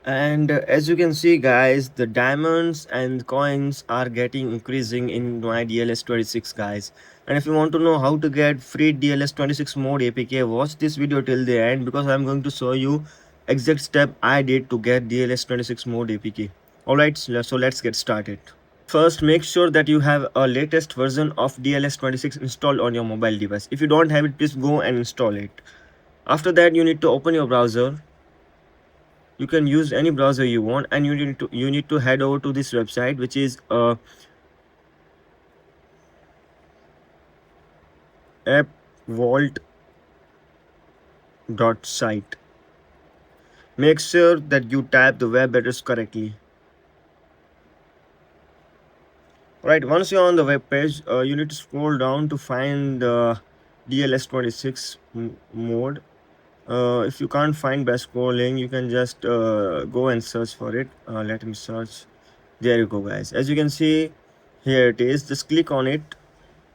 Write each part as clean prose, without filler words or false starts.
And as you can see guys, the diamonds and coins are getting increasing in my DLS 26 guys. And if you want to know how to get free DLS 26 mode APK, watch this video till the end, because I'm going to show you exact step I did to get DLS 26 mode APK. Alright, so let's get started. First, make sure that you have a latest version of DLS 26 installed on your mobile device. If you don't have it, please go and install it. After that, you need to open your browser. You can use any browser you want, and you need to head over to this website, which is appvault.site. Make sure that you type the web address correctly. Right, once you're on the web page, you need to scroll down to find the DLS 26 mode. If you can't find by scrolling, you can just go and search for it. Let me search. There you go guys, as you can see, here it is. Just click on it.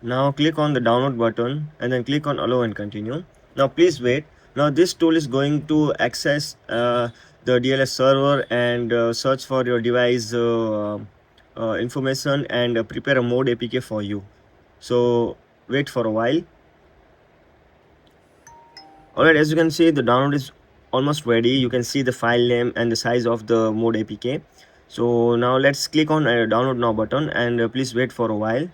Now click on the download button and then click on allow and continue. Now please wait. Now this tool is going to access the DLS server and search for your device information and prepare a mode APK for you. So wait for a while. Alright, as you can see, the download is almost ready. You can see the file name and the size of the mode APK. So now let's click on download now button, and please wait for a while.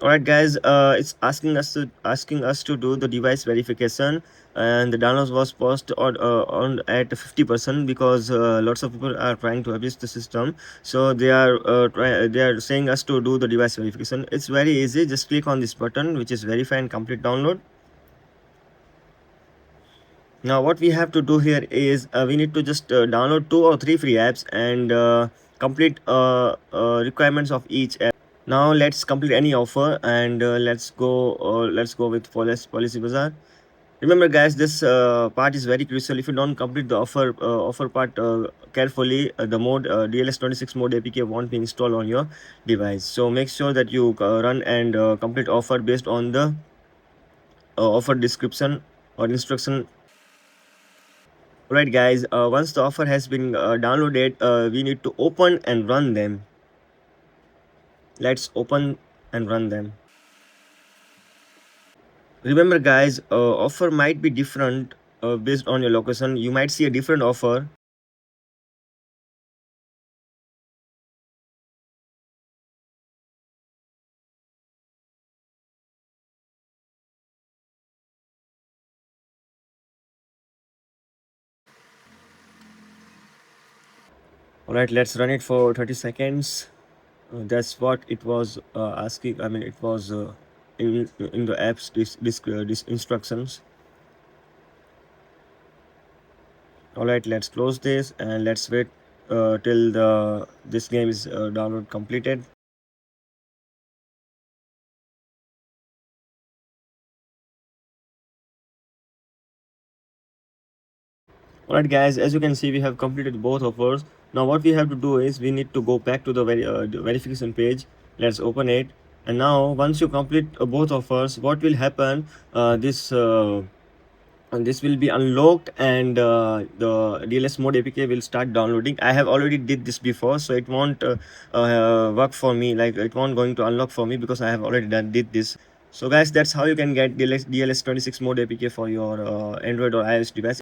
Alright guys, it's asking us to do the device verification, and the download was paused on at 50%, because lots of people are trying to abuse the system. So they are saying us to do the device verification. It's very easy. Just click on this button, which is verify and complete download. Now what we have to do here is we need to just download 2 or 3 free apps and complete requirements of each app. Now let's complete any offer, and let's go with policy bazaar. Remember guys, this part is very crucial. If you don't complete the offer part carefully, the mode DLS 26 mode APK won't be installed on your device. So make sure that you run and complete offer based on the offer description or instruction. Right guys, once the offer has been downloaded, we need to open and run them. Let's open and run them. Remember guys, offer might be different based on your location. You might see a different offer. All right, let's run it for 30 seconds. That's what it was asking. I mean, it was in the app's this instructions. All right, let's close this and let's wait till this game is download completed. Alright guys, as you can see, we have completed both offers. Now what we have to do is we need to go back to the verification page. Let's open it. And now once you complete both offers, what will happen, this will be unlocked, and the DLS mode APK will start downloading. I have already did this before, so it won't work for me, like it won't going to unlock for me, because I have already did this. So guys, that's how you can get DLS 26 mode APK for your Android or iOS device.